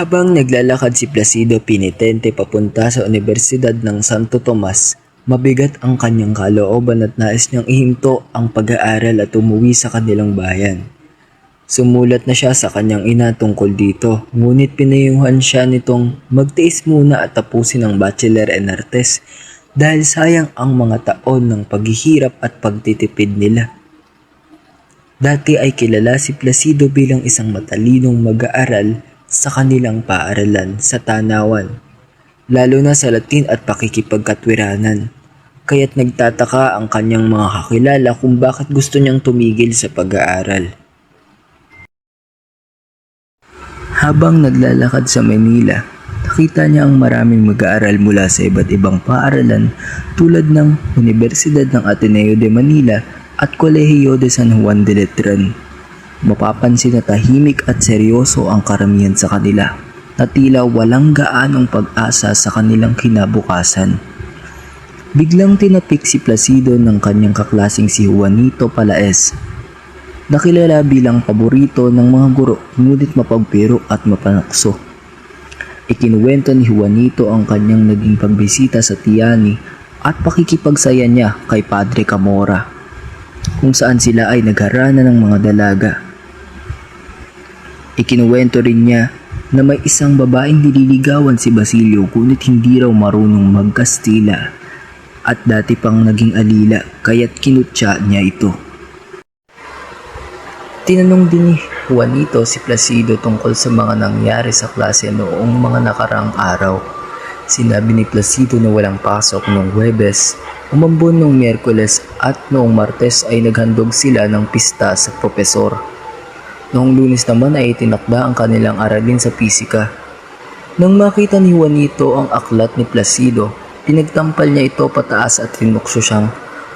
Habang naglalakad si Placido Penitente papunta sa Universidad ng Santo Tomas, mabigat ang kanyang kalooban at nais niyang ihinto ang pag-aaral at umuwi sa kanilang bayan. Sumulat na siya sa kanyang ina tungkol dito, ngunit pinayuhan siya nitong magtiis muna at tapusin ang Bachelor in Artes dahil sayang ang mga taon ng paghihirap at pagtitipid nila. Dati ay kilala si Placido bilang isang matalinong mag-aaral sa kanilang paaralan sa Tanawan, lalo na sa Latin at pakikipagkatwiranan. Kaya't nagtataka ang kanyang mga kakilala kung bakit gusto niyang tumigil sa pag-aaral. Habang naglalakad sa Manila, nakita niya ang maraming mag-aaral mula sa iba't ibang paaralan tulad ng Universidad ng Ateneo de Manila at Kolehiyo de San Juan de Letran. Mapapansin na tahimik at seryoso ang karamihan sa kanila, na tila walang gaanong pag-asa sa kanilang kinabukasan. Biglang tinapik si Placido ng kanyang kaklasing si Juanito Palaez, nakilala bilang paborito ng mga guro ngunit mapagpiro at mapanakso. Ikinuwento ni Juanito ang kanyang naging pagbisita sa Tiani at pakikipagsaya niya kay Padre Camora, kung saan sila ay nagharana ng mga dalaga. Ikinuwento rin niya na may isang babaeng nililigawan si Basilio ngunit hindi raw marunong magkastila at dati pang naging alila kaya't kinutya niya ito. Tinanong din ni Juanito si Placido tungkol sa mga nangyari sa klase noong mga nakaraang araw. Sinabi ni Placido na walang pasok noong Huwebes, umambon noong Miyerkules at noong Martes ay naghandog sila ng pista sa propesor. Noong Lunes naman ay itinakda ang kanilang aralin sa pisika. Nang makita ni Juanito ang aklat ni Placido, pinagtampal niya ito pataas at tinuksyo siyang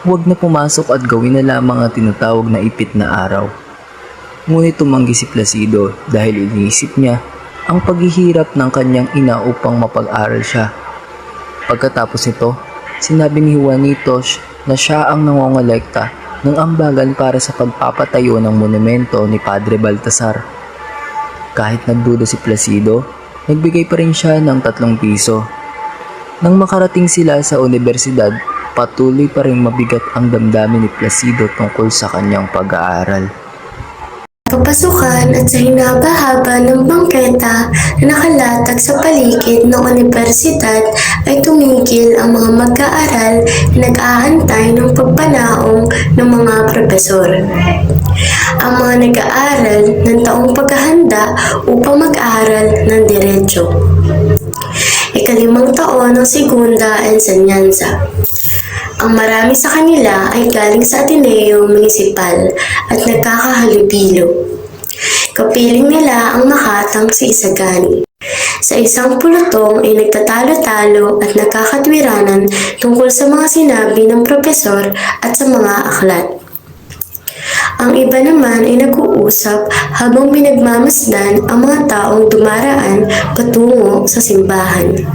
huwag na pumasok at gawin na lamang ang tinatawag na ipit na araw. Ngunit tumanggi si Placido dahil iniisip niya ang paghihirap ng kanyang ina upang mapag-aral siya. Pagkatapos nito, sinabi ni Juanito na siya ang nangongolekta ng ambagan para sa pagpapatayo ng monumento ni Padre Baltasar. Kahit nagduda si Placido, nagbigay pa rin siya ng 3 piso. Nang makarating sila sa universidad, patuloy pa rin mabigat ang damdamin ni Placido tungkol sa kanyang pag-aaral. Papasukan at sa hinaba-haba ng bangketa na nakalatag sa paligid ng universidad ay tumigil ang mga mag-aaral na nag-aantay ng pagpanaong ng mga propesor. Ang mga nag-aaral ng taong paghahanda upang mag-aral ng diretsyo. Ika-5 taon ng segunda ensenyansa. Ang marami sa kanila ay galing sa Ateneo Municipal at nagkakahalubilo. Kapiling nila ang makatang si Isagani. Sa isang pulutong ay nagtatalo-talo at nagkakatwiranan tungkol sa mga sinabi ng propesor at sa mga aklat. Ang iba naman ay nag-uusap habang pinagmamasdan ang mga taong dumaraan patungo sa simbahan.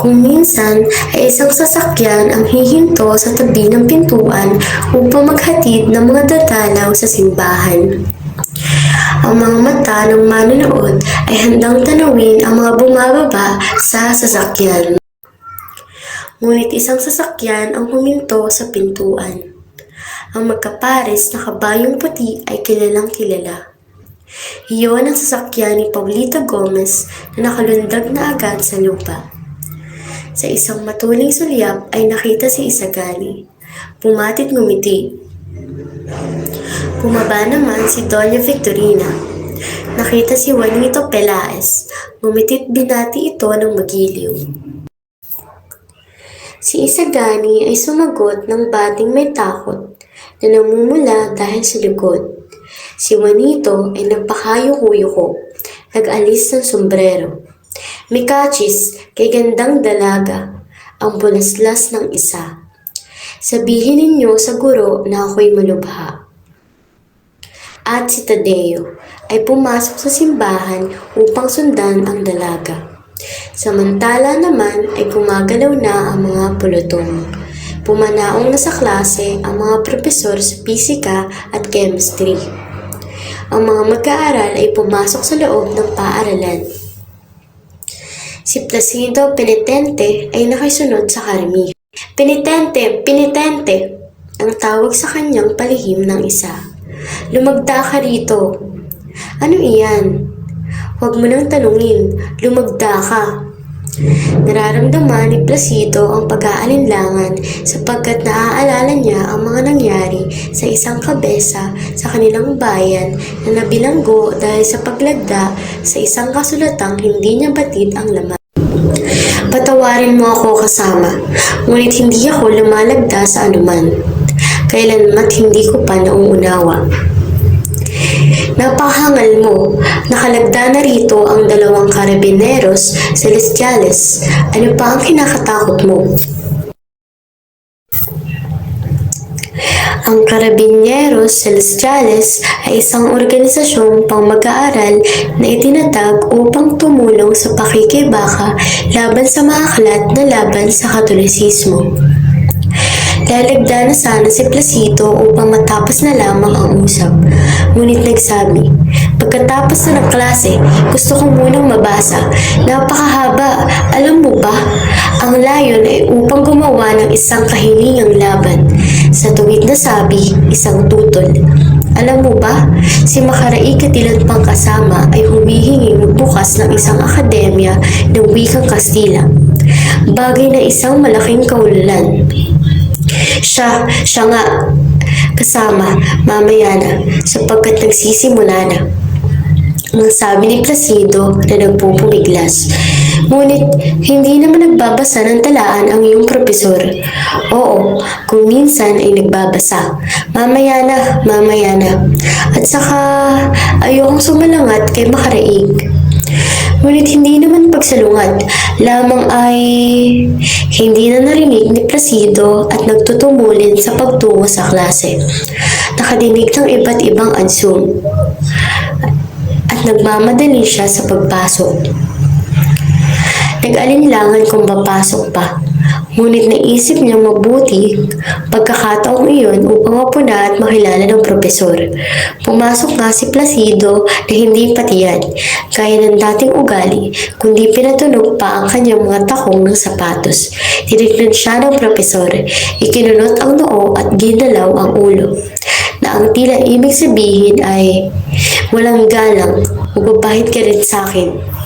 Kung minsan ay isang sasakyan ang hihinto sa tabi ng pintuan upang maghatid ng mga dadalaw sa simbahan. Ang mga mata ng manonood ay handang tanawin ang mga bumababa sa sasakyan. Ngunit isang sasakyan ang huminto sa pintuan. Ang magkapares na kabayong puti ay kilalang kilala. Iyon ang sasakyan ni Paulita Gomez na nakalundag na agad sa lupa. Sa isang matuling sulyap ay nakita si Isagani. Pumatit ngumiti. Bumaba naman si Doña Victorina. Nakita si Juanito Pelaez. Ngumitit binati ito ng magiliw. Si Isagani ay sumagot ng bating may takot na namumula dahil sa likod. Si Juanito ay nagpakayuko-yuko, nag-alis ng sombrero. Mikachis kay gandang dalaga, ang bulaslas ng isa. Sabihin ninyo sa guro na ako'y malubha. At si Tadeo ay pumasok sa simbahan upang sundan ang dalaga. Samantala naman ay gumagalaw na ang mga pulutong. Pumanaong na sa klase ang mga propesor sa pisika at chemistry. ang mga mag-aaral ay pumasok sa loob ng paaralan. Si Placido Penitente ay nakisunod sa karamihan. Penitente! Penitente! Ang tawag sa kanyang palihim ng isa. Lumagda ka rito. Ano iyan? Huwag mo nang tanungin. Lumagda ka. Nararamdaman ni Placido ang pag-aalinlangan sapagkat naaalala niya ang mga nangyari sa isang kabesa sa kanilang bayan na nabilanggo dahil sa paglagda sa isang kasulatang hindi niya batid ang laman. Patawarin mo ako kasama, ngunit hindi ako lumalagda sa anuman. Kailanmat hindi ko pa nauunawa. Napakahangal mo, nakalagda na rito ang 2 Carabineros Celestiales. Ano pa ang kinakatakot mo? Ang Carabineros Celestiales ay isang organisasyong pang-mag-aaral na itinatag upang tumulong sa pakikibaka laban sa mga aklat na laban sa Katolisismo. Lalagda na sana si Placido upang matapos na lamang ang usap. Ngunit nagsabi, pagkatapos na ng klase, gusto ko munang mabasa. Napakahaba, alam mo ba? Ang layon ay upang gumawa ng isang kahilingang laban. Sa tuwid na sabi, isang tutol. Alam mo ba, si Makaraig Katilan Pangkasama ay humihingi magbukas ng isang akademya ng wikang Kastila. Bagay na isang malaking kaulalan. Siya nga, kasama, mamaya na, sapagkat nagsisimula na. Ang sabi ni Placido na nagpupumiglas. Ngunit, hindi naman nagbabasa ng talaan ang iyong propesor. Oo, kung minsan ay nagbabasa. Mamaya na. At saka, ayokong sumalangat kay Makaraig. Ngunit hindi naman pagsalungat, lamang ay hindi na narinig ni Placido at nagtutumulin sa pagtungo sa klase. Nakadinig ng iba't ibang ansum at nagmamadali siya sa pagpasok. Nag-alinlangan kung papasok pa, ngunit naisip niyang mabuti pagkakataong iyon upang mapuna at makilala ng propesor. Pumasok nga si Placido na hindi patiyan, gaya ng dating ugali, kundi pinatunog pa ang kanyang mga takong ng sapatos. Tinignan siya ng propesor, ikinunot ang noo at ginalaw ang ulo, na ang tila ibig sabihin ay, walang galang, magbabahid ka rin sa akin.